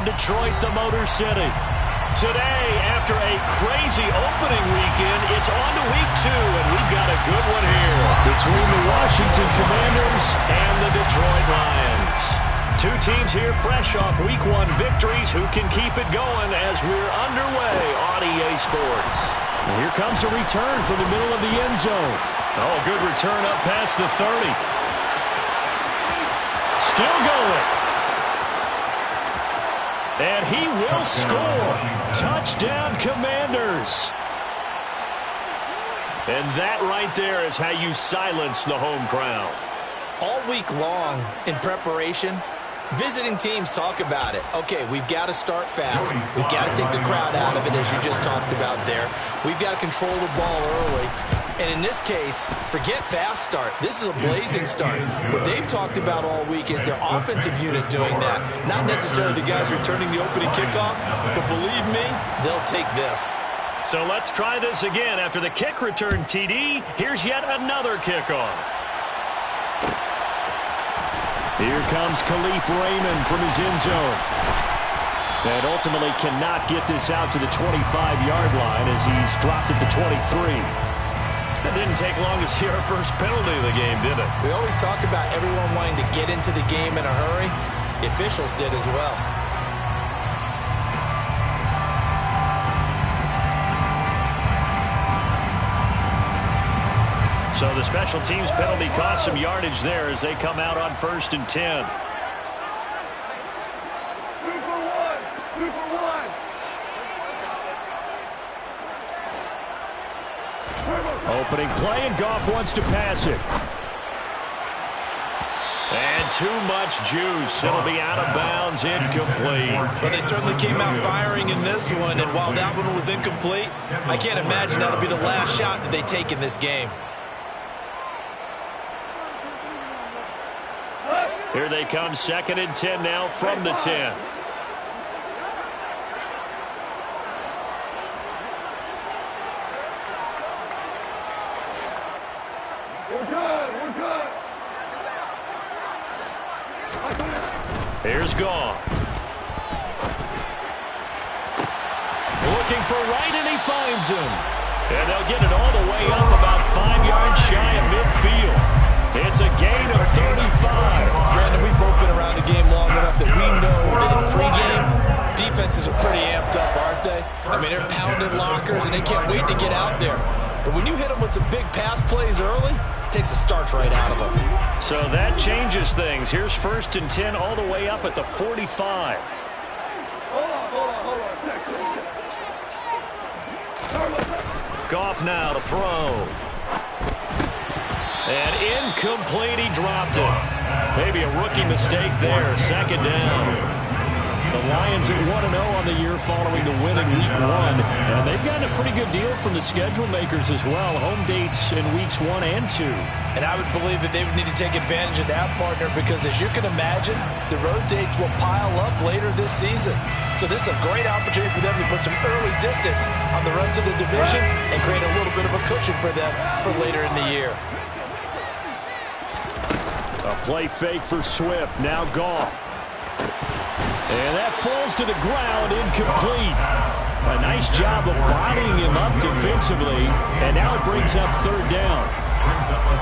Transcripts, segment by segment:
Detroit, the Motor City. Today, after a crazy opening weekend, it's on to week 2, and we've got a good one here between the Washington Commanders and the Detroit Lions. Two teams here fresh off week 1 victories who can keep it going as we're underway on EA Sports. And here comes a return from the middle of the end zone. Oh, good return up past the 30. Still going. And he will score. Touchdown, Commanders. And that right there is how you silence the home crowd. All week long in preparation, visiting teams talk about it. Okay, we've got to start fast. We've got to take the crowd out of it, as you just talked about there. We've got to control the ball early. And in this case, forget fast start. This is a blazing start. What they've talked about all week is their offensive unit doing that. Not necessarily the guys returning the opening kickoff, but believe me, they'll take this. So let's try this again. After the kick return TD, here's yet another kickoff. Here comes Khalif Raymond from his end zone. And ultimately cannot get this out to the 25-yard line as he's dropped at the 23. It didn't take long to see our first penalty of the game, did it? We always talk about everyone wanting to get into the game in a hurry. The officials did as well. So the special teams penalty cost some yardage there as they come out on 1st and 10. Opening play, and Goff wants to pass it. And too much juice. It'll be out of bounds, incomplete. Well, they certainly came out firing in this one, and while that one was incomplete, I can't imagine that'll be the last shot that they take in this game. Here they come, 2nd and 10 now from the 10. Here's Goff. Looking for Wright, and he finds him. And they'll get it all the way up about 5 yards shy of midfield. It's a gain of 35. Brandon, we've both been around the game long enough that we know that in pregame, defenses are pretty amped up, aren't they? I mean, they're pounding lockers, and they can't wait to get out there. But when you hit them with some big pass plays early, it takes the starch right out of them. So that changes things. Here's 1st and 10 all the way up at the 45. Goff now to throw. And incomplete, he dropped it. Maybe a rookie mistake there, 2nd down. The Lions at 1-0 on the year following the win in week 1. And they've gotten a pretty good deal from the schedule makers as well. Home dates in weeks 1 and 2. And I would believe that they would need to take advantage of that, partner, because as you can imagine, the road dates will pile up later this season. So this is a great opportunity for them to put some early distance on the rest of the division and create a little bit of a cushion for them for later in the year. A play fake for Swift. Now Goff. And that falls to the ground, incomplete. A nice job of bodying him up defensively. And now it brings up 3rd down.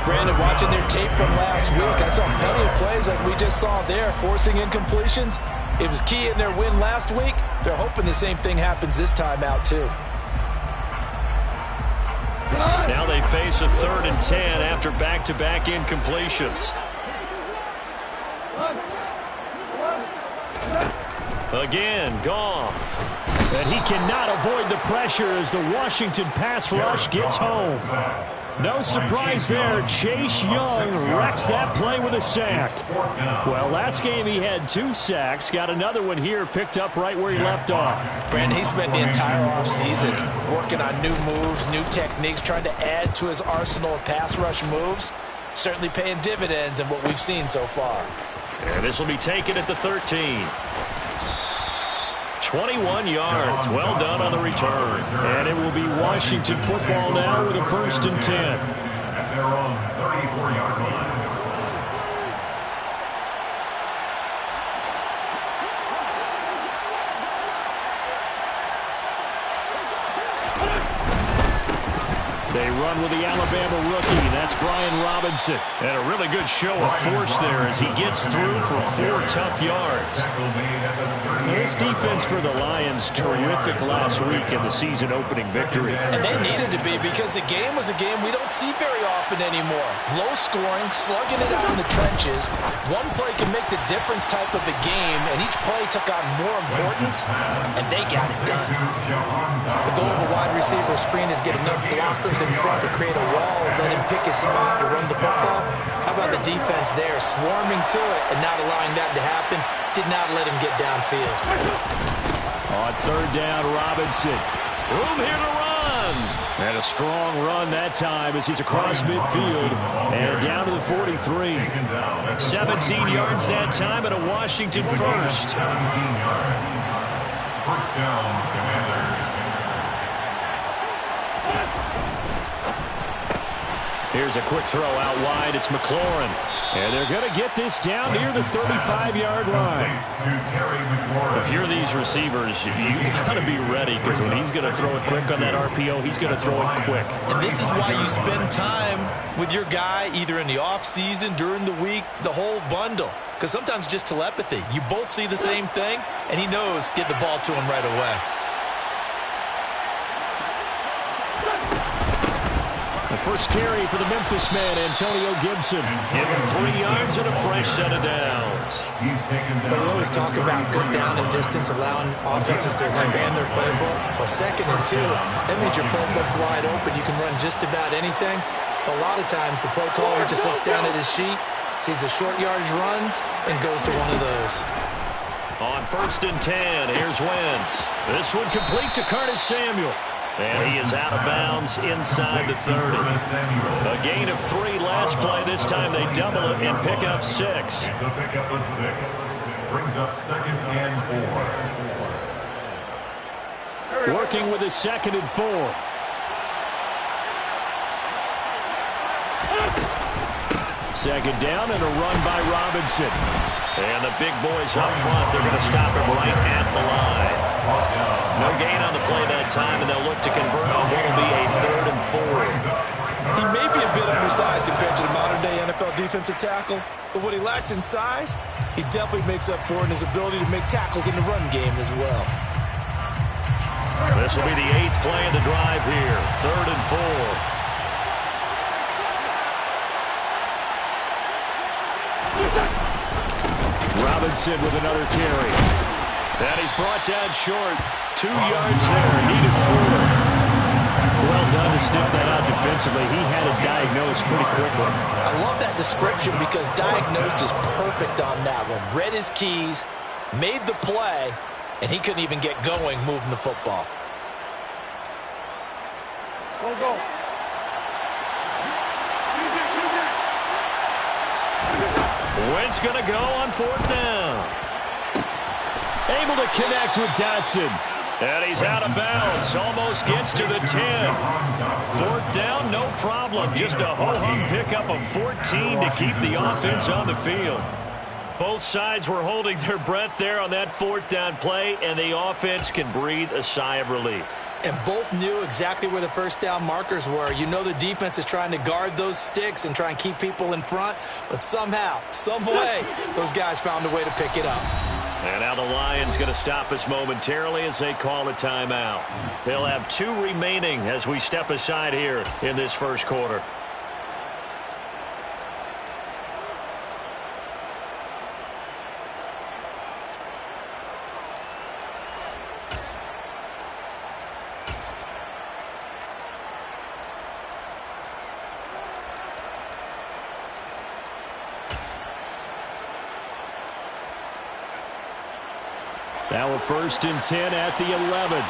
Brandon, watching their tape from last week, I saw plenty of plays like we just saw there, forcing incompletions. It was key in their win last week. They're hoping the same thing happens this time out, too. Now they face a 3rd and 10 after back-to-back incompletions. Again, Goff. And he cannot avoid the pressure as the Washington pass rush gets home. No surprise there. Chase Young wrecks that play with a sack. Well, last game he had 2 sacks. Got another one here picked up right where he left off. Brandon, he spent the entire offseason working on new moves, new techniques, trying to add to his arsenal of pass rush moves. Certainly paying dividends in what we've seen so far. And this will be taken at the 13. 21 yards. Well done on the return. And it will be Washington football now with a 1st and 10. At their own 34-yard line. They run with the Alabama rookie. That's Brian Robinson. And a really good show of force there as he gets through for 4 tough yards. This defense for the Lions, terrific last week in the season opening victory. And they needed to be because the game was a game we don't see very often anymore. Low scoring, slugging it out in the trenches. One play can make the difference type of a game, and each play took on more importance, and they got it done. The goal of a wide receiver screen is get enough blockers in front to create a wall and let him pick his spot to run the football. How about the defense there, swarming to it and not allowing that to happen? Did not let him get downfield. On third down, Robinson. Room here to run. And a strong run that time as he's across midfield and down to the 43. 17 yards that time and a Washington first. 17 yards. First down, Commanders. Here's a quick throw out wide. It's McLaurin. And they're going to get this down near the 35-yard line. If you're these receivers, you got to be ready because when he's going to throw it quick on that RPO, he's going to throw it quick. And this is why you spend time with your guy either in the offseason, during the week, the whole bundle. Because sometimes just telepathy. You both see the same thing, and he knows get the ball to him right away. The first carry for the Memphis man, Antonio Gibson. Give him 3 yards and a fresh set of downs. But we always talk about good down and distance, allowing offenses to expand their playbook. Well, 2nd and 2, that means your playbook's wide open. You can run just about anything. But a lot of times, the play caller just looks down at his sheet, sees the short yardage runs, and goes to one of those. On 1st and 10, here's Wentz. This one complete to Curtis Samuel. And he is out of bounds inside the 30. A gain of 3 last play. This time they double it and pick up 6. It's a pickup of 6. Brings up 2nd and 4. Working with his 2nd and 4. Second down and a run by Robinson. And the big boys up front, they're going to stop him right at the line. No gain on the play that time, and they'll look to convert on what will be a 3rd and 4. He may be a bit undersized compared to the modern-day NFL defensive tackle, but what he lacks in size, he definitely makes up for in his ability to make tackles in the run game as well. This will be the 8th play of the drive here, 3rd and 4. Robinson with another carry. And he's brought down short. 2 yards there. Needed 4. Well done to sniff that out defensively. He had it diagnosed pretty quickly. I love that description because diagnosed is perfect on that one. Read his keys, made the play, and he couldn't even get going moving the football. Go. Wentz going to go on 4th down. Able to connect with Dotson. And he's out of bounds. Almost gets to the 10. 4th down, no problem. Just a ho-hum pickup of 14 to keep the offense on the field. Both sides were holding their breath there on that 4th down play, and the offense can breathe a sigh of relief. And both knew exactly where the first down markers were. You know the defense is trying to guard those sticks and try and keep people in front, but somehow, some way, those guys found a way to pick it up. And now the Lions going to stop us momentarily as they call a timeout. They'll have 2 remaining as we step aside here in this first quarter. Now a 1st and 10 at the 11.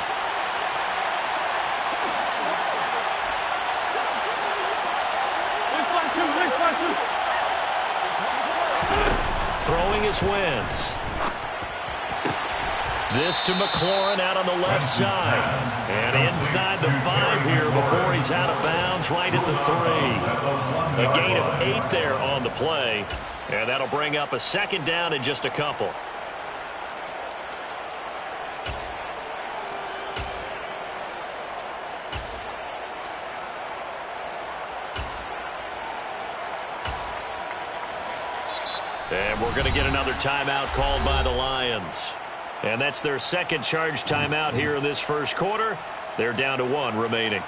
Throwing is Wentz. This to McLaurin out on the left side. And inside the 5 here before he's out of bounds right at the 3. A gain of 8 there on the play. And that'll bring up a 2nd down in just a couple. And we're going to get another timeout called by the Lions. And that's their second charge timeout here in this first quarter. They're down to 1 remaining.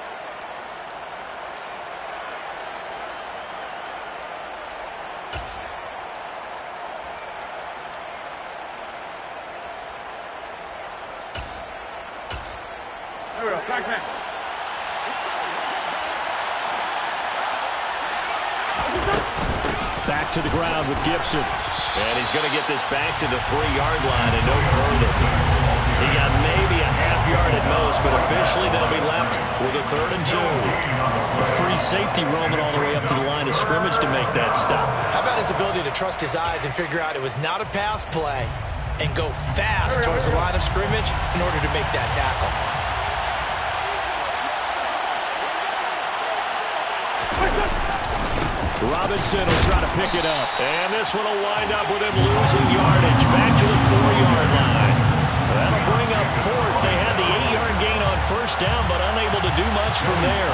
Back to the ground with Gibson. And he's going to get this back to the 3-yard line and no further. He got maybe a half yard at most, but officially they'll be left with a 3rd and 2. A free safety roaming all the way up to the line of scrimmage to make that stop. How about his ability to trust his eyes and figure out it was not a pass play and go fast towards the line of scrimmage in order to make that tackle. Robinson will try to pick it up. And this one will wind up with him losing yardage. Back to the 4-yard line. That'll bring up 4th. They had the 8-yard gain on first down, but unable to do much from there.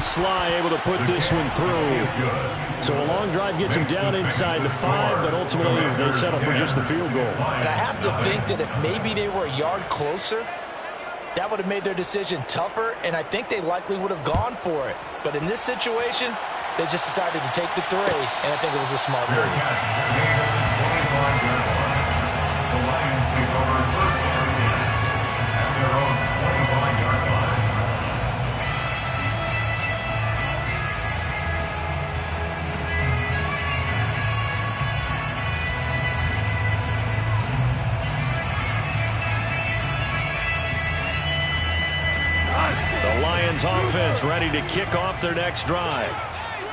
Sly able to put this one through. So a long drive gets him down inside the 5, but ultimately they settle for just the field goal. And I have to think that if maybe they were a yard closer, that would have made their decision tougher, and I think they likely would have gone for it. But in this situation, they just decided to take the 3, and I think it was a smart move. The Lions take over 1st and 10 at their own 25-yard line. The Lions offense ready to kick off their next drive.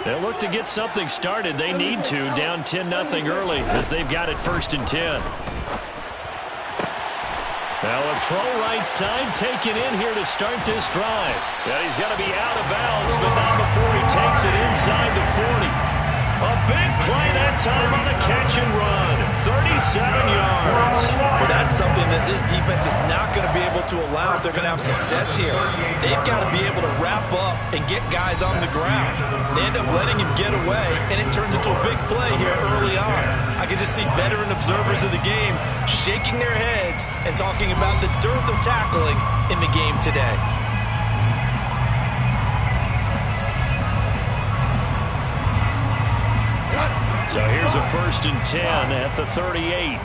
They'll look to get something started. They need to, down 10-0 early as they've got it 1st and 10. Now a throw right side taken in here to start this drive. Yeah, he's got to be out of bounds, but not before he takes it inside the 40. A big play that time on the catch and run. 37 yards. Well, that's something that this defense is not going to be able to allow if they're going to have success here. They've got to be able to wrap up and get guys on the ground. They end up letting him get away, and it turns into a big play here early on. I can just see veteran observers of the game shaking their heads and talking about the dearth of tackling in the game today. So here's a 1st and 10 at the 38.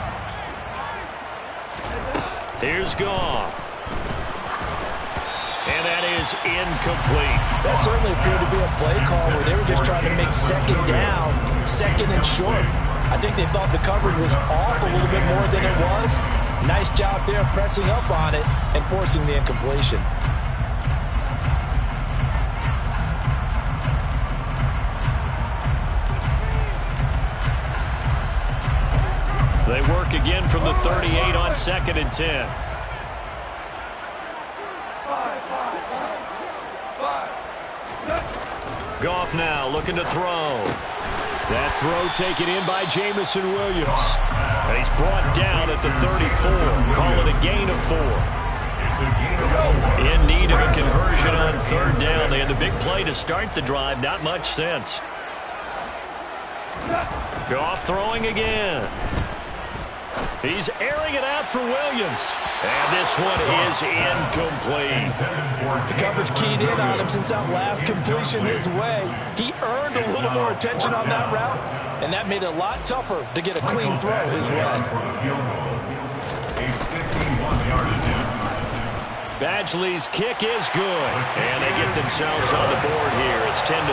Here's Goff. And that is incomplete. That certainly appeared to be a play call where they were just trying to make 2nd down, 2nd and short. I think they thought the coverage was off a little bit more than it was. Nice job there pressing up on it and forcing the incompletion. They work again from the 38 on 2nd and 10. Goff now looking to throw. That throw taken in by Jamison Williams. And he's brought down at the 34. Call it a gain of 4. In need of a conversion on 3rd down. They had the big play to start the drive. Not much sense. Goff throwing again. He's airing it out for Williams. And this one is incomplete. The coverage keyed in on him since that last completion his way. He earned a little more attention on that route, and that made it a lot tougher to get a clean throw his way. Badgley's kick is good. And they get themselves on the board here. It's 10-3.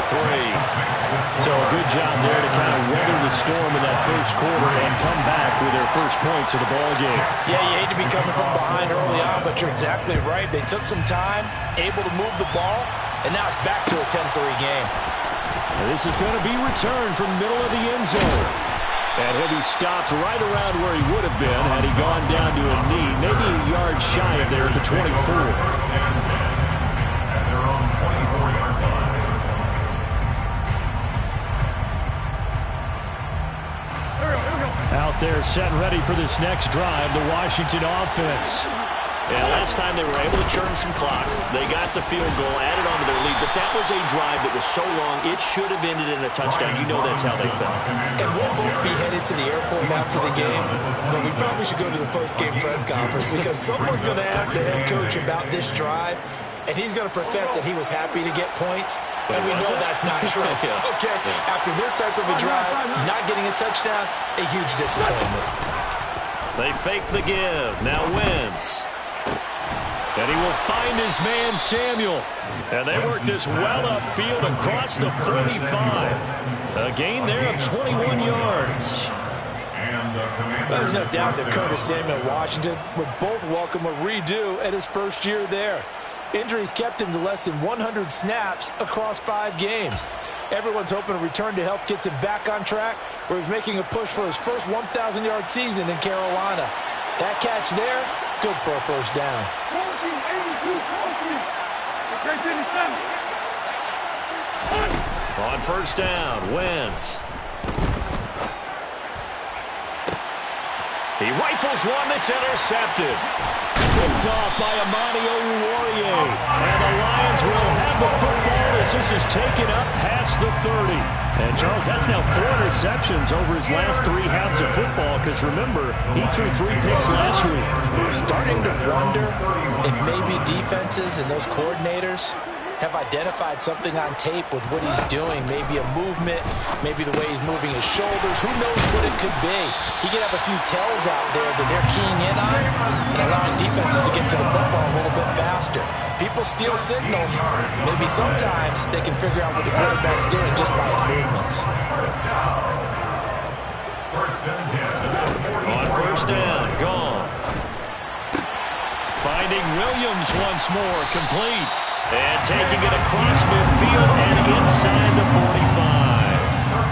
So a good job there to kind of weather the storm in that first quarter and come back with their first points of the ball game. Yeah, you hate to be coming from behind early on, but you're exactly right. They took some time, able to move the ball, and now it's back to a 10-3 game. And this is going to be returned from the middle of the end zone. And he'll be stopped right around where he would have been had he gone down to a knee, maybe a yard shy of there at the 24. Out there set and ready for this next drive, the Washington offense. Yeah, last time they were able to churn some clock. They got the field goal, added on to their lead, but that was a drive that was so long, it should have ended in a touchdown. You know that's how they felt. And we'll both be headed to the airport after the game, but we probably should go to the post-game press conference because someone's going to ask the head coach about this drive, and he's going to profess that he was happy to get points, and we know that's not true. Yeah. Okay, after this type of a drive, not getting a touchdown, a huge disappointment. They fake the give. Now Wentz. And he will find his man, Samuel. And they work this well upfield across the 45. A gain there of 21 yards. There's no doubt that Curtis Samuel and Washington would both welcome a redo at his first year there. Injuries kept him to less than 100 snaps across 5 games. Everyone's hoping a return to health gets him back on track, where he's making a push for his first 1,000-yard season in Carolina. That catch there, good for a first down. On first down, Wentz. He rifles one that's intercepted. Picked off by Amani Oruwariye. And the Lions will have the football as this is taken up past the 30. And, Charles, that's now 4 interceptions over his last 3 halves of football because, remember, he threw 3 picks last week. Starting to wonder if maybe defenses and those coordinators have identified something on tape with what he's doing. Maybe a movement, maybe the way he's moving his shoulders. Who knows what it could be? He could have a few tells out there that they're keying in on and allowing defenses to get to the football a little bit faster. People steal signals. Maybe sometimes they can figure out what the quarterback's doing just by his movements. On first down, gone. Finding Williams once more, complete. And taking it across midfield and inside the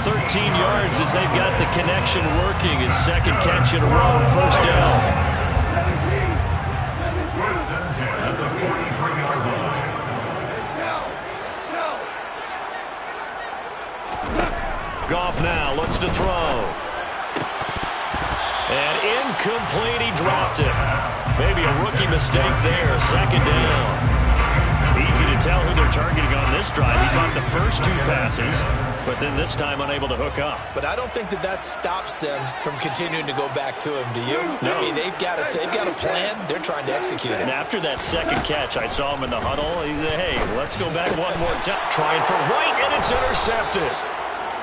45. 13 yards as they've got the connection working. His second catch in a row, first down. Goff now looks to throw. And incomplete, he dropped it. Maybe a rookie mistake there, second down. Easy to tell who they're targeting on this drive. He caught the first 2 passes, but then this time unable to hook up. But I don't think that stops them from continuing to go back to him, do you? No. I mean, they've got a plan. They're trying to execute it. And after that second catch, I saw him in the huddle. He said, hey, let's go back one more time. Trying for right, and it's intercepted.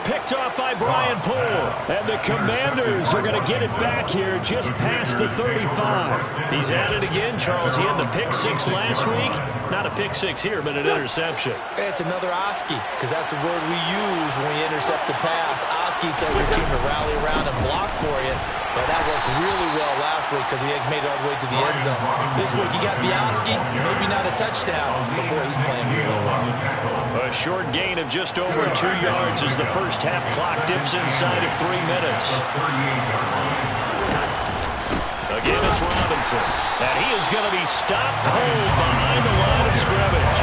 Picked off by Brian Poole. And the Commanders are going to get it back here just past the 35. He's at it again, Charles. He had the pick 6 last week. Not a pick 6 here, but an interception. It's another Oski, because that's the word we use when we intercept the pass. Oski tells your team to rally around and block for you. But that worked really well last week because he had made it all the way to the end zone. This week you got Oski, maybe not a touchdown, but boy, he's playing really well. A short gain of just over 2 yards as the first half clock dips inside of 3 minutes. Again, it's Robinson. And he is going to be stopped cold behind the line of scrimmage.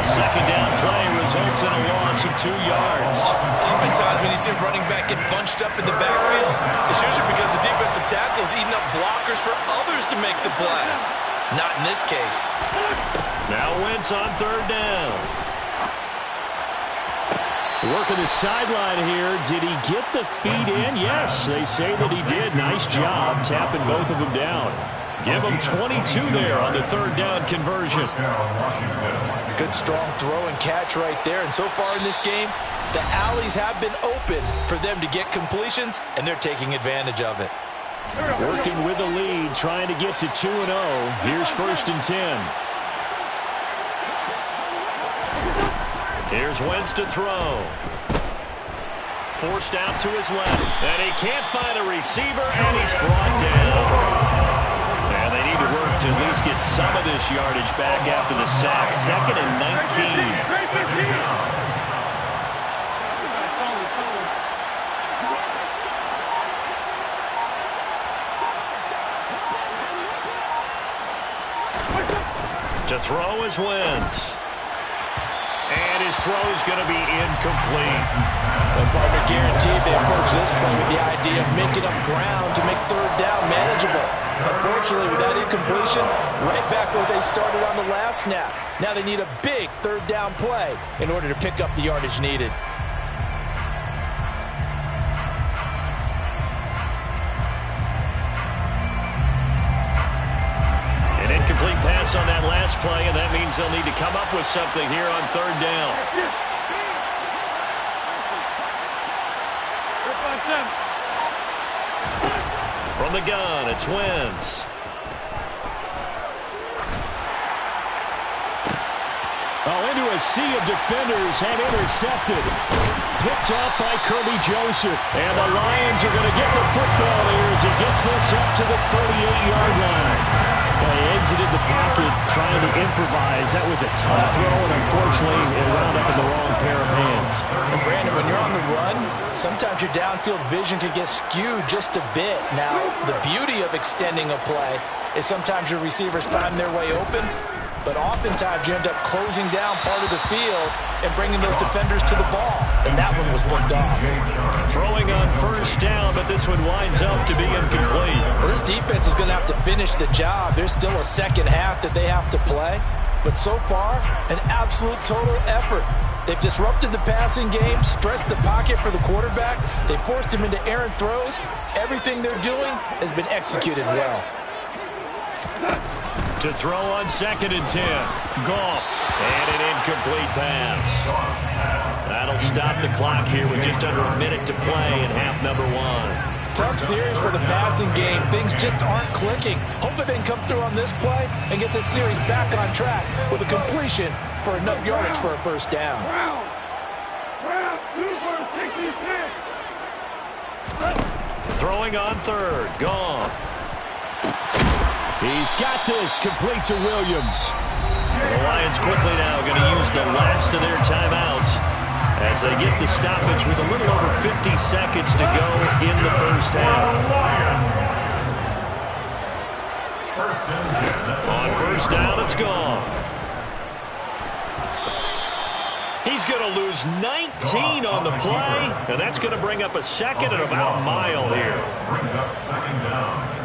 A second down play results in a loss of 2 yards. Oftentimes when you see a running back get bunched up in the backfield, it's usually because the defensive tackle is eating up blockers for others to make the play. Not in this case. Now Wentz on third down. Working the sideline here. Did he get the feet in? Yes, they say that he did. Nice job tapping both of them down. Give him 22 there on the third down conversion. Good strong throw and catch right there. And so far in this game, the alleys have been open for them to get completions, and they're taking advantage of it. Working with the lead, trying to get to 2-0. Here's first and 10. Here's Wentz to throw. Forced out to his left. And he can't find a receiver, and he's brought down. And they need to work to at least get some of this yardage back after the sack. Second and 19. To throw is Wentz. And his throw is going to be incomplete. And partner, guaranteed they approach this play with the idea of making up ground to make third down manageable. Unfortunately, with that incompletion, right back where they started on the last snap. Now they need a big third down play in order to pick up the yardage needed. An incomplete pass on that last play, and that means they'll need to come up with something here on third down. From the gun, it's Wentz. Oh, into a sea of defenders and intercepted. Picked up by Kirby Joseph. And the Lions are going to get the football here as he gets this up to the 38-yard line. Well, he exited the pocket trying to improvise. That was a tough throw, and unfortunately, it wound up in the wrong pair of hands. And Brandon, when you're on the run, sometimes your downfield vision can get skewed just a bit. Now, the beauty of extending a play is sometimes your receivers find their way open, but oftentimes you end up closing down part of the field and bringing those defenders to the ball. And that one was picked off. Throwing on first down, but this one winds up to be incomplete. Well, this defense is going to have to finish the job. There's still a second half that they have to play. But so far, an absolute total effort. They've disrupted the passing game, stretched the pocket for the quarterback. They forced him into errant throws. Everything they're doing has been executed well. To throw on 2nd and 10. Goff. And an incomplete pass. That'll stop the clock here with just under a minute to play in half number 1. Tough series for the passing game. Things just aren't clicking. Hoping they can come through on this play and get this series back on track with a completion for enough yardage for a first down. Throwing on 3rd. Goff. He's got this, complete to Williams. The Lions quickly now going to use the last of their timeouts as they get the stoppage with a little over 50 seconds to go in the first half. On first down, it's gone. He's going to lose 19 on the play, and that's going to bring up a second and about a mile here. Brings up second down.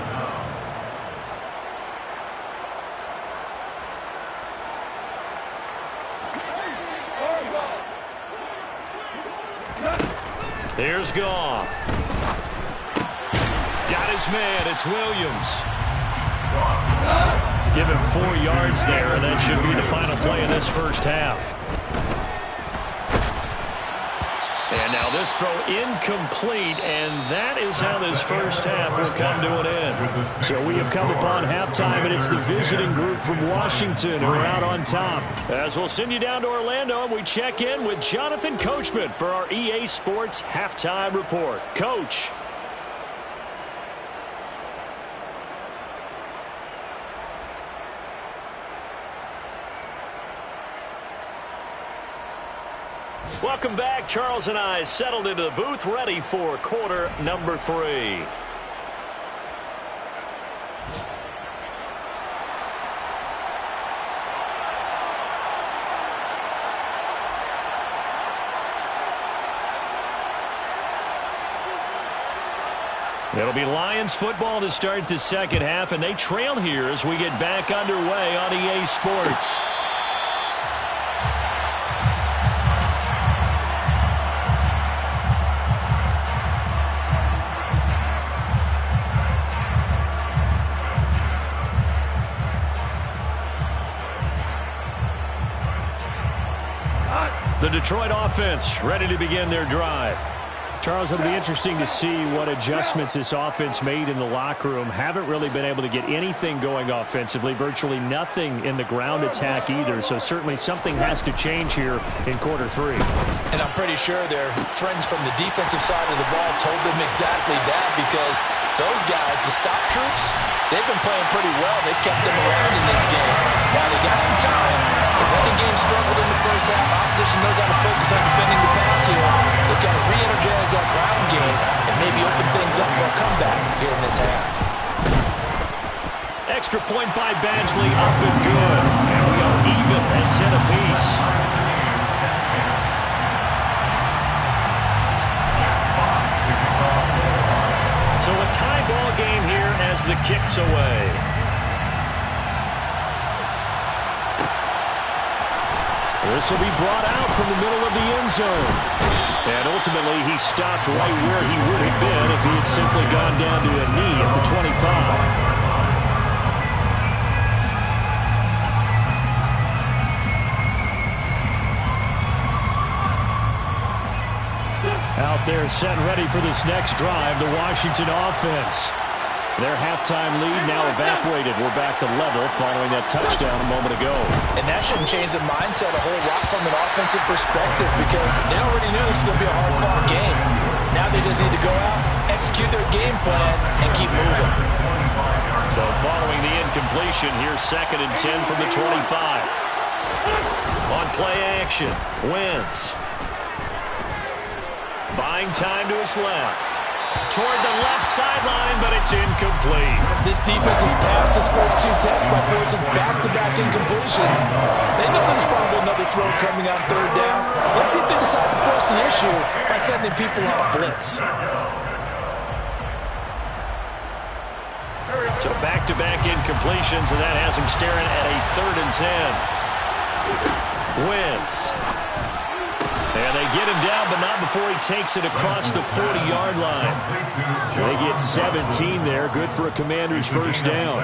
Here's Goff. Got his man. It's Williams. Give him 4 yards there, and that should be the final play of this first half. And now this throw incomplete, and that is how this first half will come to an end. So we have come upon halftime, and it's the visiting group from Washington who are out on top. As we'll send you down to Orlando, and we check in with Jonathan Coachman for our EA Sports Halftime Report. Coach. Welcome back. Charles and I settled into the booth, ready for quarter number 3. It'll be Lions football to start the second half, and they trail here as we get back underway on EA Sports. The Detroit offense ready to begin their drive. Charles, it'll be interesting to see what adjustments this offense made in the locker room. Haven't really been able to get anything going offensively, virtually nothing in the ground attack either. So certainly something has to change here in quarter 3. And I'm pretty sure their friends from the defensive side of the ball told them exactly that, because those guys, the stop troops, they've been playing pretty well. They've kept them around in this game. Now they got some time. The running game struggled in the first half. Opposition knows how to focus on defending the pass here. They've got to re-energize that ground game and maybe open things up for a comeback here in this half. Extra point by Badgley, up and good. And we are even at 10 apiece. the kicks away. This will be brought out from the middle of the end zone. And ultimately, he stopped right where he would have been if he had simply gone down to a knee at the 25. Out there set and ready for this next drive, the Washington offense. Their halftime lead now evaporated. We're back to level following that touchdown a moment ago. And that shouldn't change the mindset a whole lot from an offensive perspective because they already knew this was going to be a hard-fought game. Now they just need to go out, execute their game plan, and keep moving. So following the incompletion, here's 2nd and 10 from the 25. On play action, Wentz. Buying time to his left. Toward the left sideline, but it's incomplete. This defense has passed its first 2 tests by forcing back-to-back incompletions. They know there's probably another throw coming on 3rd down. Let's see if they decide to force an issue by sending people on a blitz. So back-to-back incompletions, and that has him staring at a 3rd and 10. Wentz. And they get him down, but not before he takes it across the 40-yard line. They get 17 there. Good for a Commander's first down.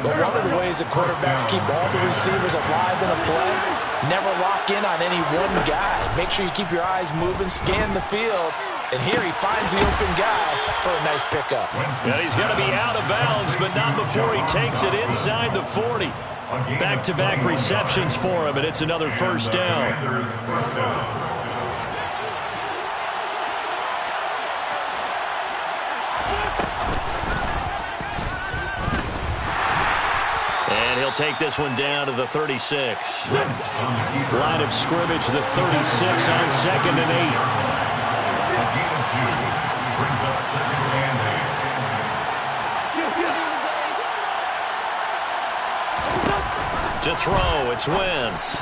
But one of the ways the quarterbacks keep all the receivers alive in a play, never lock in on any one guy. Make sure you keep your eyes moving, scan the field. And here he finds the open guy for a nice pickup. And he's going to be out of bounds, but not before he takes it inside the 40. Back-to-back receptions for him, and it's another first down. And he'll take this one down to the 36. Line of scrimmage, the 36 on 2nd and 8. Brings up 2nd and 8. To throw, it's Wentz.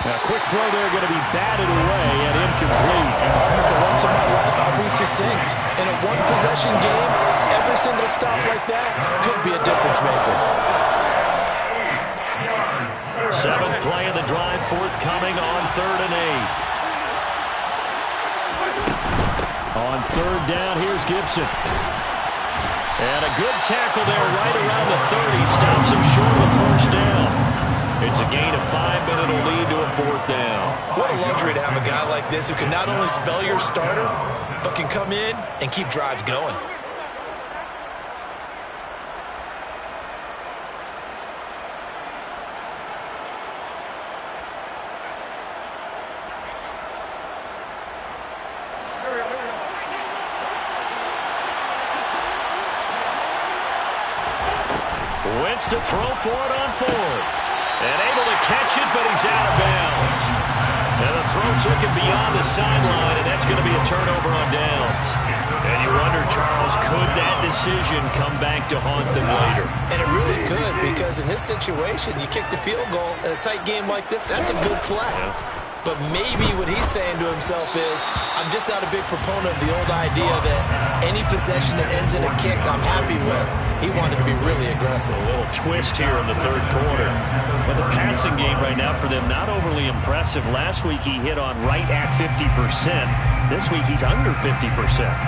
Now, quick throw there, going to be batted away and incomplete. For once in my life, I'll be succinct. In a one-possession game, every single stop like that could be a difference maker. 7th play of the drive, forthcoming on 3rd and 8. On 3rd down, here's Gibson. And a good tackle there right around the 30. Stops him short of the first down. It's a gain of 5, but it'll lead to a 4th down. What a luxury to have a guy like this who can not only spell your starter, but can come in and keep drives going. Wentz to throw for it on 4th. And able to catch it, but he's out of bounds. And the throw took him beyond the sideline, and that's going to be a turnover on downs. And you wonder, Charles, could that decision come back to haunt them later? And it really could, because in this situation, you kick the field goal in a tight game like this, that's a good play. Yeah. But maybe what he's saying to himself is, I'm just not a big proponent of the old idea that any possession that ends in a kick I'm happy with. He wanted to be really aggressive. A little twist here in the 3rd quarter. But the passing game right now for them, not overly impressive. Last week he hit on right at 50%. This week he's under 50%.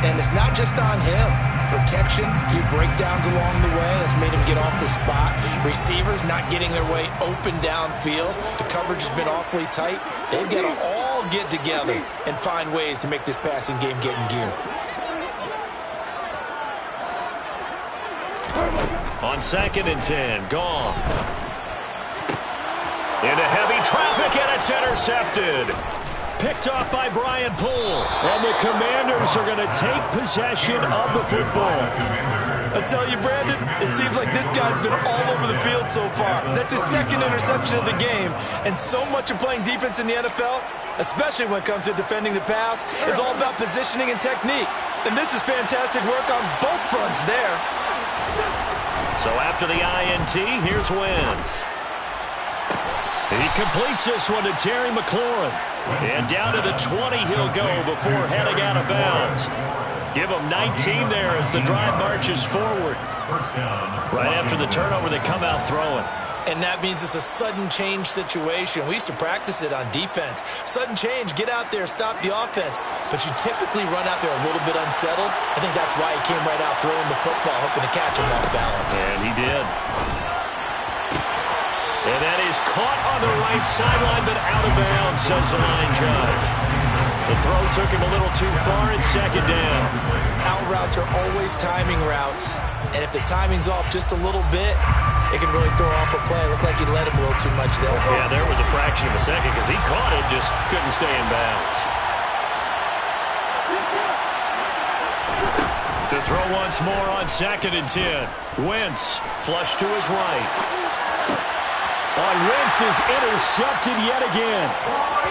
And it's not just on him. Protection, a few breakdowns along the way. That's made him get off the spot. Receivers not getting their way open downfield. The coverage has been awfully tight. They've got to all get together and find ways to make this passing game get in gear. On 2nd and 10, Goff. Into heavy traffic, and it's intercepted. Picked off by Brian Poole. And the Commanders are going to take possession of the football. I tell you, Brandon, it seems like this guy's been all over the field so far. That's his 2nd interception of the game. And so much of playing defense in the NFL, especially when it comes to defending the pass, is all about positioning and technique. And this is fantastic work on both fronts there. So after the INT, here's Wentz. He completes this one to Terry McLaurin. And down to the 20 he'll go before heading out of bounds. Give them 19 there as the drive marches forward. Right after the turnover, they come out throwing. And that means it's a sudden change situation. We used to practice it on defense. Sudden change, get out there, stop the offense. But you typically run out there a little bit unsettled. I think that's why he came right out throwing the football, hoping to catch him off balance. And he did. And that is caught on the right sideline, but out of bounds, says the line judge. The throw took him a little too far. It's second down. Out routes are always timing routes. And if the timing's off just a little bit, it can really throw off a play. Looked like he let him a little too much there. Yeah, there was a fraction of a second because he caught it, just couldn't stay in bounds. To throw once more on 2nd and 10. Wentz, flush to his right. Wentz is intercepted yet again.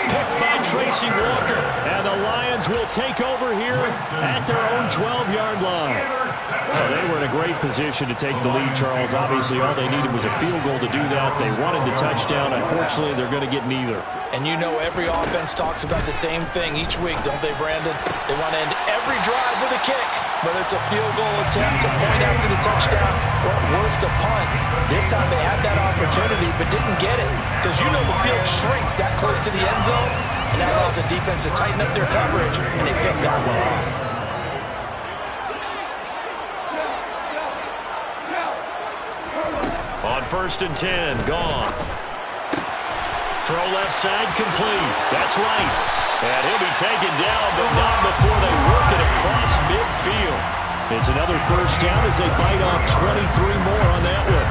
Picked by Tracy Walker. And the Lions will take over here at their own 12-yard line. Well, they were in a great position to take the lead, Charles. Obviously, all they needed was a field goal to do that. They wanted the touchdown. Unfortunately, they're going to get neither. And you know every offense talks about the same thing each week, don't they, Brandon? They want to end every drive with a kick, whether it's a field goal attempt, a point after the touchdown, or at worst, a punt. This time they had that opportunity but didn't get it because you know the field shrinks that close to the end zone, and that allows the defense to tighten up their coverage, and they picked that one off. On 1st and 10, Goff. Throw left side, complete. That's right. And he'll be taken down, but not before they work it across midfield. It's another first down as they bite off 23 more on that one.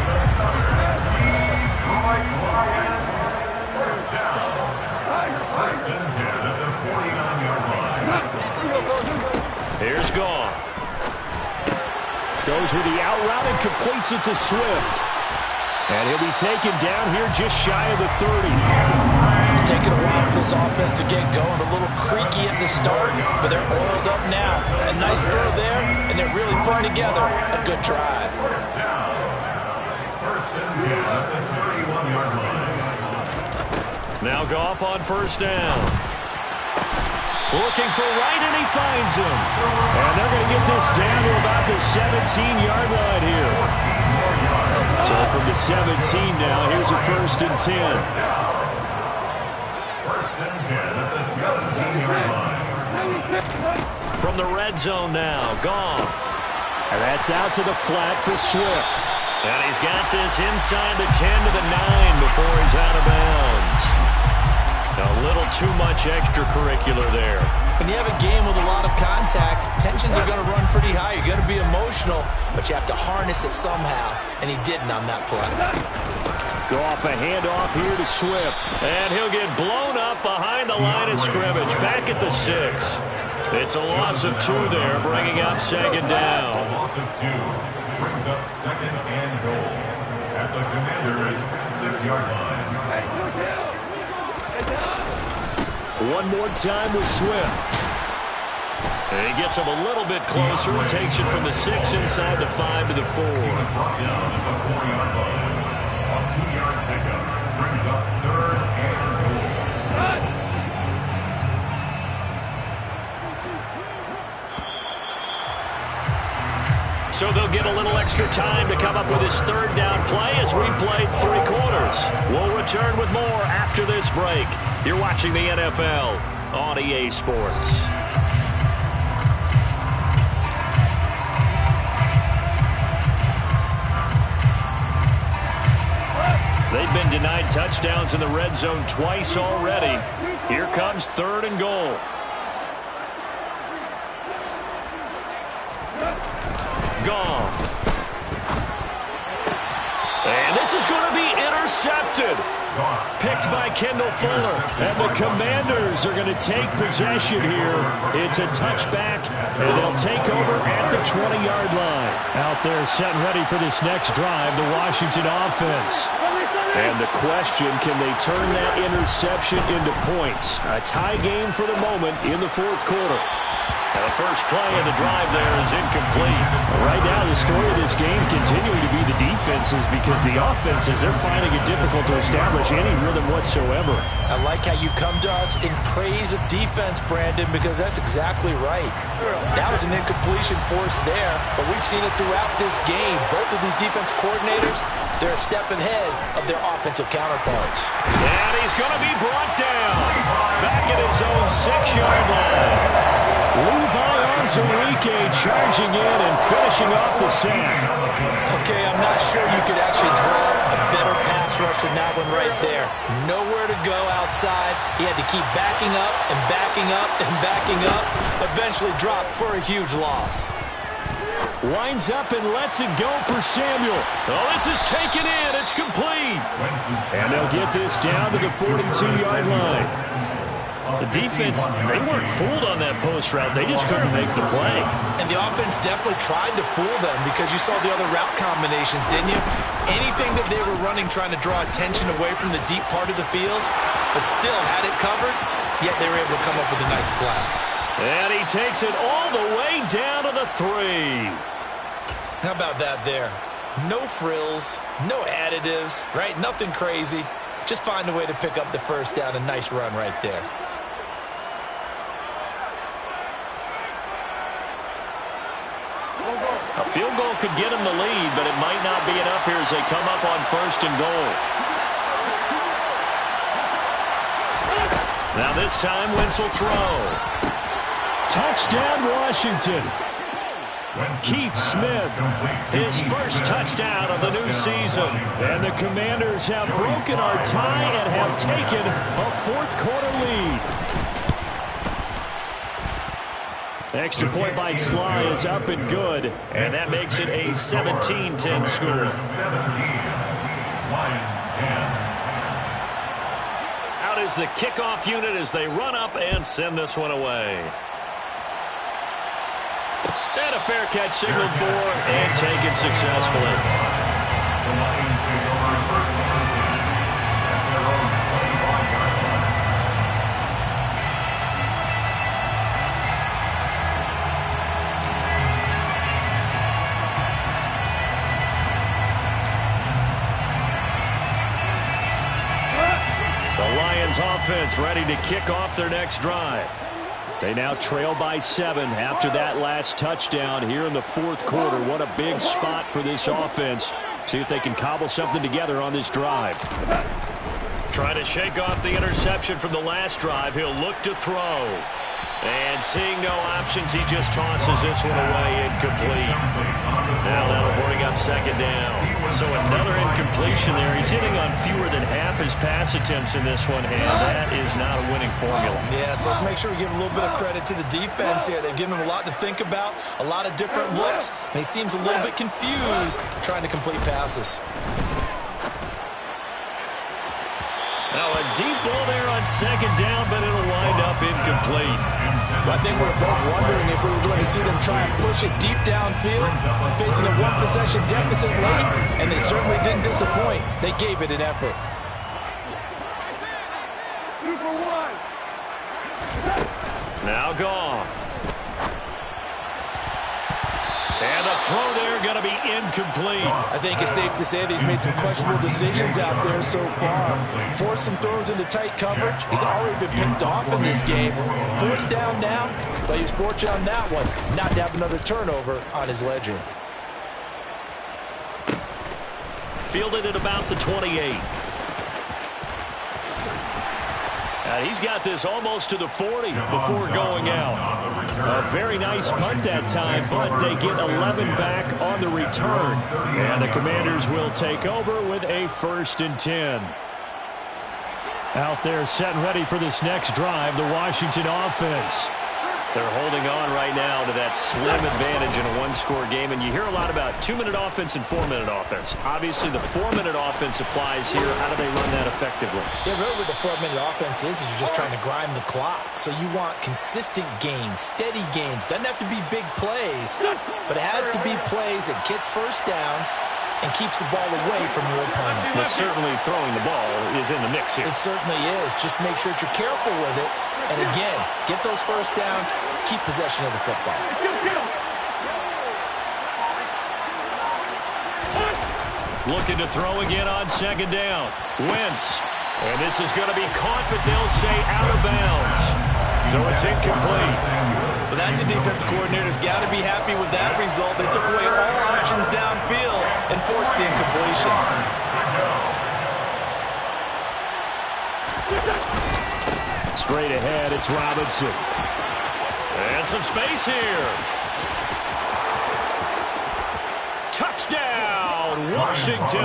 First down. 1st and 10 at the 49-yard line. Here's Goff. Goes with the out route and completes it to Swift. And he'll be taken down here just shy of the 30. It's taken a while for this offense to get going. A little creaky at the start, but they're oiled up now. A nice throw there, and they're really putting together a good drive. First down. 1st and 10 at the 31-yard line. Now Goff on 1st down. Looking for Wright, and he finds him. And they're going to get this down to about the 17-yard line here. So from the 17 now, here's a 1st and 10. 1st and 10 at the 17-yard line. From the red zone now, Goff. And that's out to the flat for Swift. And he's got this inside the 10 to the 9 before he's out of bounds. A little too much extracurricular there. When you have a game with a lot of contact, tensions are going to run pretty high. You're going to be emotional, but you have to harness it somehow, and he didn't on that play. Goff a handoff here to Swift, and he'll get blown up behind the line of scrimmage, back at the 6. It's a loss of 2 there, bringing up 2nd down. A loss of 2 brings up 2nd and goal at the Commander's 6-yard line. One more time with Swift. And he gets him a little bit closer and takes it from the 6 inside the 5 to the 4. Brought down at the 4-yard line. A 2-yard pickup brings up 3rd and goal. So they'll get a little extra time to come up with his 3rd down play as we played 3 quarters. We'll return with more after this break. You're watching the NFL on EA Sports. They've been denied touchdowns in the red zone twice already. Here comes 3rd and goal. Goff. And this is going to be intercepted. Picked by Kendall Fuller. And the Commanders are going to take possession here. It's a touchback, and they'll take over at the 20-yard line. Out there set and ready for this next drive, the Washington offense. And the question, can they turn that interception into points? A tie game for the moment in the 4th quarter. And the first play of the drive there is incomplete. Right now, the story of this game continuing to be the defenses, because the offenses, they're finding it difficult to establish any rhythm whatsoever. I like how you come to us in praise of defense, Brandon, because that's exactly right. That was an incompletion force there, but we've seen it throughout this game. Both of these defense coordinators, they're a step ahead of their offensive counterparts. And he's going to be brought down. Back at his own 6-yard line. Levi Onwuzurike charging in and finishing off the sack. Okay, I'm not sure you could actually draw a better pass rush than that one right there. Nowhere to go outside. He had to keep backing up and backing up and backing up. Eventually dropped for a huge loss. Winds up and lets it go for Samuel. Oh, this is taken in. It's complete. And they'll get this down to the 42-yard line. The defense, they weren't fooled on that post route. They just couldn't make the play. And the offense definitely tried to fool them, because you saw the other route combinations, didn't you? Anything that they were running trying to draw attention away from the deep part of the field, but still had it covered, yet they were able to come up with a nice play. And he takes it all the way down to the 3. How about that there? No frills, no additives, right? Nothing crazy. Just find a way to pick up the first down. A nice run right there. A field goal could get him the lead, but it might not be enough here as they come up on 1st and goal. Now this time, Wentz will throw. Touchdown, Washington. Keith Smith, His first touchdown of the new season. and the Commanders have broken our tie and have taken a 4th-quarter lead. Extra point by Sly is up and good, And that makes it a 17-10 score. 17, Lions 10. Out is the kickoff unit as they run up and send this one away. And a fair catch signaled for and taken successfully. The Lions take over 1st and 10 at their own 25-yard line. The Lions offense ready to kick off their next drive. They now trail by 7 after that last touchdown here in the 4th quarter. What a big spot for this offense. See if they can cobble something together on this drive. Trying to shake off the interception from the last drive. He'll look to throw. And seeing no options, he just tosses this one away incomplete. Now that'll bring up 2nd down. So another incompletion there. He's hitting on fewer than half his pass attempts in this one, and that is not a winning formula. Yeah, so let's make sure we give a little bit of credit to the defense here. They've given him a lot to think about, a lot of different looks, and he seems a little bit confused trying to complete passes. Now a deep ball there on 2nd down, but it'll wind up incomplete. I think we're both wondering if we were going to see them try and push it deep downfield, facing a 1-possession deficit late, and they certainly didn't disappoint. They gave it an effort. Now Goff. And the throw there going to be incomplete. I think it's safe to say that he's made some questionable decisions out there so far. Forced some throws into tight coverage. He's already been picked off in this game. 4th down now, but he's fortunate on that one not to have another turnover on his ledger. Fielded at about the 28. And he's got this almost to the 40 before going out. A very nice punt that time, but they get 11 back on the return. And the Commanders will take over with a 1st and 10. Out there set and ready for this next drive, the Washington offense. They're holding on right now to that slim advantage in a 1-score game, and you hear a lot about 2-minute offense and 4-minute offense. Obviously, the 4-minute offense applies here. How do they run that effectively? Yeah, really what the 4-minute offense is you're just trying to grind the clock. So you want consistent gains, steady gains. Doesn't have to be big plays, but it has to be plays that gets first downs and keeps the ball away from your opponent. But certainly throwing the ball is in the mix here. It certainly is. Just make sure that you're careful with it. And again, get those first downs, keep possession of the football. Looking to throw again on second down. Wentz. And this is going to be caught, but they'll say out of bounds. So it's incomplete. Well, that's a defensive coordinator's got to be happy with that result. They took away all options downfield and forced the incompletion. Straight ahead, it's Robinson. And some space here. Touchdown, Washington.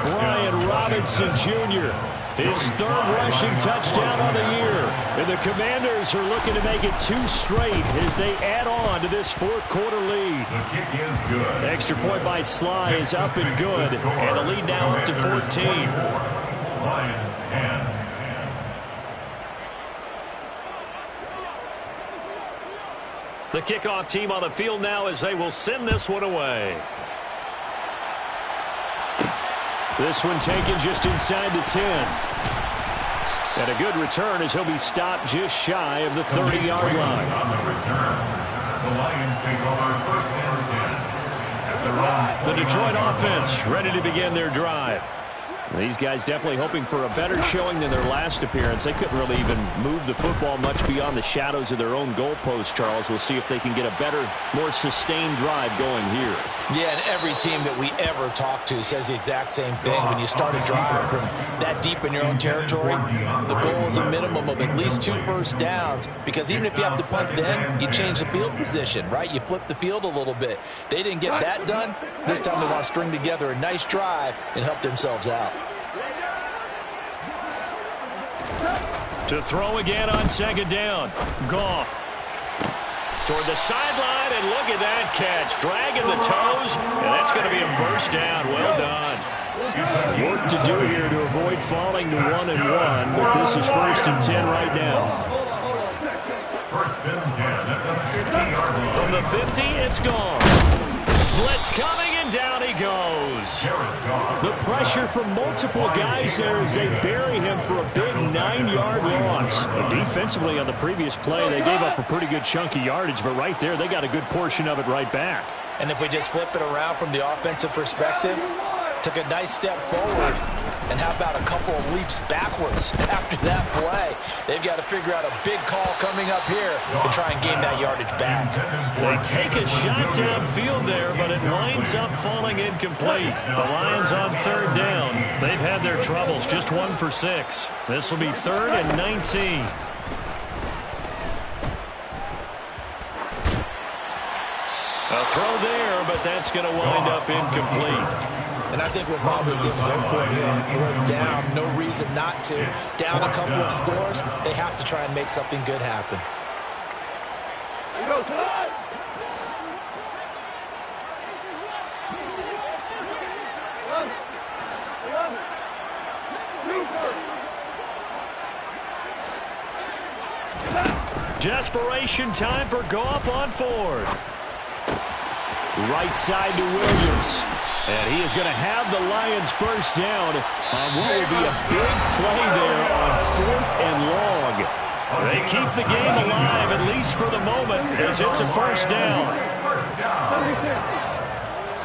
Brian Robinson Jr., his third rushing touchdown on the year. And the Commanders are looking to make it 2 straight as they add on to this fourth quarter lead. The kick is good. Extra point by Sly is up and good. And the lead now up to 14. Lions 10. The kickoff team on the field now as they will send this one away. This one taken just inside the 10. And a good return as he'll be stopped just shy of the 30-yard line. On the return, the Lions take over first and 10. At their own The Detroit offense ready to begin their drive. These guys definitely hoping for a better showing than their last appearance. They couldn't really even move the football much beyond the shadows of their own goalpost, Charles. We'll see if they can get a better, more sustained drive going here. Yeah, and every team that we ever talk to says the exact same thing. When you start a drive from that deep in your own territory, the goal is a minimum of at least 2 first downs, because even if you have to punt then, you change the field position, right? You flip the field a little bit. They didn't get that done. This time they want to string together a nice drive and help themselves out. To throw again on second down. Goff. Toward the sideline, and look at that catch. Dragging the toes, and that's going to be a first down. Well done. Work to do here to avoid falling to 1-1, but this is first and 10 right now. First and 10 at the 50-yard line. From the 50, it's gone. Blitz coming, and down he goes. The pressure from multiple guys there as they bury him for a big 9-yard loss. But defensively on the previous play, they gave up a pretty good chunky yardage, but right there, they got a good portion of it right back. And if we just flip it around from the offensive perspective, took a nice step forward, and how about a couple of leaps backwards after that play? They've got to figure out a big call coming up here to try and gain that yardage back. They take a shot downfield there, but it winds up falling incomplete. The Lions on third down. They've had their troubles, just 1 for 6. This will be 3rd and 19. A throw there, but that's going to wind up incomplete. And I think we'll probably see them go for it here on 4th down. No reason not to. Down a couple of scores, they have to try and make something good happen. Desperation time for Goff on 4th. Right side to Williams. And he is going to have the Lions first down on what will be a big play there on 4th and long. They keep the game alive, at least for the moment, as it's a first down. First down.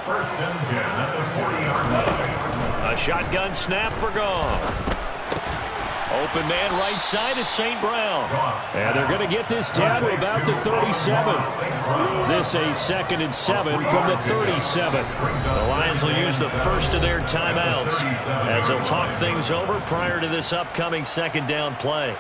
First and 10 at the 40-yard line. A shotgun snap for Goff. Open man right side is St. Brown. And they're going to get this down to about the 37th. This a 2nd and 7 from the 37. The Lions will use the first of their timeouts as they'll talk things over prior to this upcoming second down play.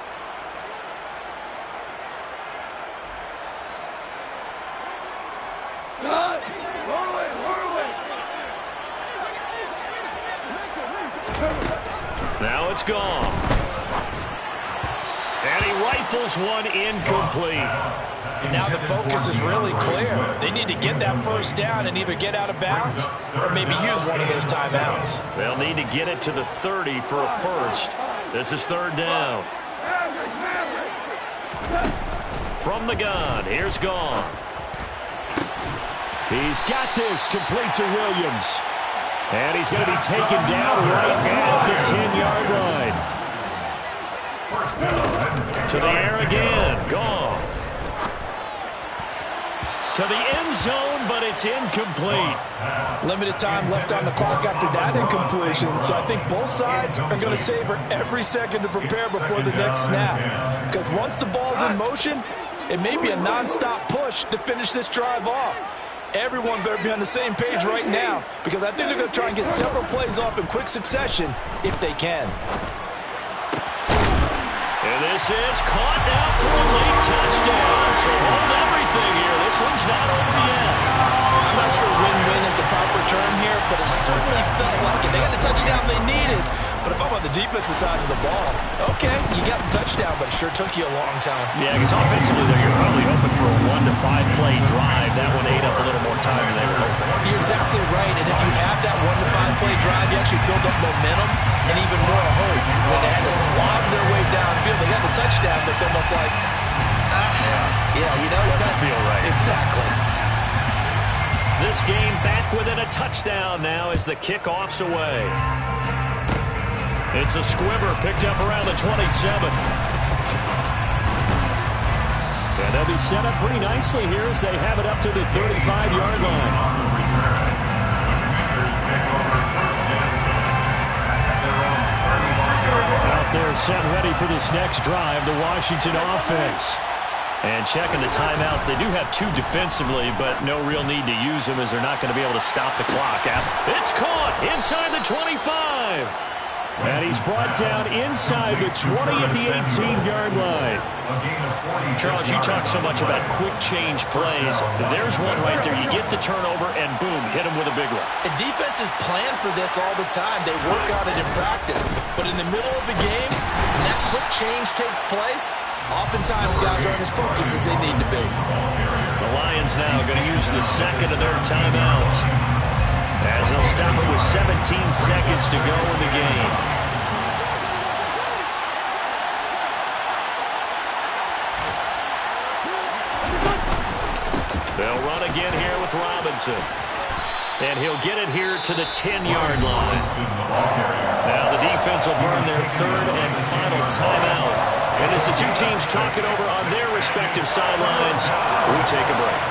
Now it's gone. And he rifles one incomplete. And now the focus is really clear. They need to get that first down and either get out of bounds or maybe use one of those timeouts. They'll need to get it to the 30 for a first. This is 3rd down. From the gun, here's Goff. He's got this complete to Williams. And he's going to be taken down right at the 10-yard line. To the air again, Goff. To the end zone, but it's incomplete. Limited time left on the clock after that incompletion, so I think both sides are going to savor every second to prepare before the next snap. Because once the ball's in motion, it may be a non-stop push to finish this drive off. Everyone better be on the same page right now, because I think they're going to try and get several plays off in quick succession if they can. And this is caught now for a late touchdown. So hold everything here. This one's not over yet. I'm not sure win-win is the proper term here, but it certainly felt like it. They got the touchdown they needed. But if I'm on the defensive side of the ball, okay, you got the touchdown, but it sure took you a long time. Yeah, because offensively, though, you're probably hoping for a 1 to 5 play drive. That one ate up a little more time than they were hoping. You're exactly right, and if you have that 1 to 5 play drive, you actually build up momentum and even more hope. When they had to slog their way downfield, they got the touchdown, but it's almost like, yeah, you know, doesn't feel right. Exactly. This game back within a touchdown now as the kickoff's away. It's a squibber picked up around the 27. And they'll be set up pretty nicely here as they have it up to the 35-yard line. Out there set ready for this next drive, the Washington offense. And checking the timeouts, they do have 2 defensively, but no real need to use them as they're not going to be able to stop the clock. It's caught inside the 25. And he's brought down inside the 20 at the 18-yard line. Charles, you talk so much about quick change plays. There's one right there. You get the turnover, and boom, hit him with a big one. And defenses plan for this all the time. They work on it in practice. But in the middle of the game, when that quick change takes place, oftentimes guys aren't as focused as they need to be. The Lions now going to use the second of their timeouts, as they'll stop it with 17 seconds to go in the game. They'll run again here with Robinson. And he'll get it here to the 10-yard line. Now the defense will burn their third and final timeout. And as the two teams talk it over on their respective sidelines, we take a break.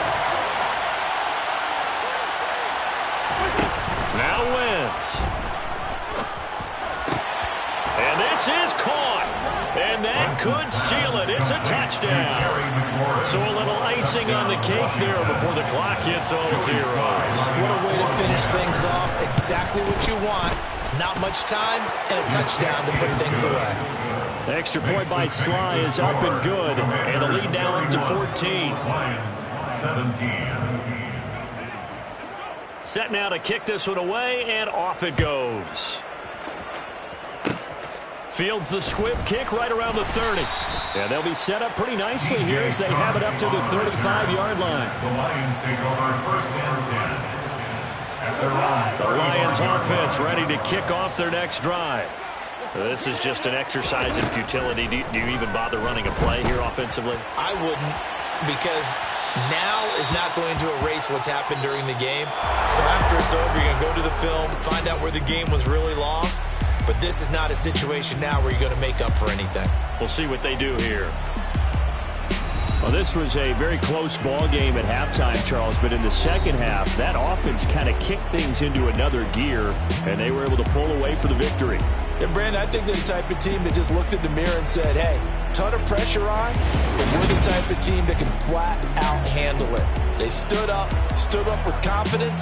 Now Wentz. And this is caught. And that could seal it. It's a touchdown. So a little icing on the cake there before the clock hits all zeros. What a way to finish things off. Exactly what you want. Not much time and a touchdown to put things away. The extra point by Sly is up and good. And the lead now up to 14. Lions 17. Set now to kick this one away, and off it goes. Fields the squib kick right around the 30. And they'll be set up pretty nicely here as they have it up to the 35-yard line. The Lions take over first and 10. At their own The Lions offense ready to kick off their next drive. So this is just an exercise in futility. Do you even bother running a play here offensively? I wouldn't, because now is not going to erase what's happened during the game. So after it's over, you're going to go to the film, find out where the game was really lost. But this is not a situation now where you're going to make up for anything. We'll see what they do here. Well, this was a very close ball game at halftime, Charles, but in the second half, that offense kind of kicked things into another gear, and they were able to pull away for the victory. And, Brandon, I think they're the type of team that just looked in the mirror and said, hey, ton of pressure on, but we're the type of team that can flat out handle it. They stood up with confidence.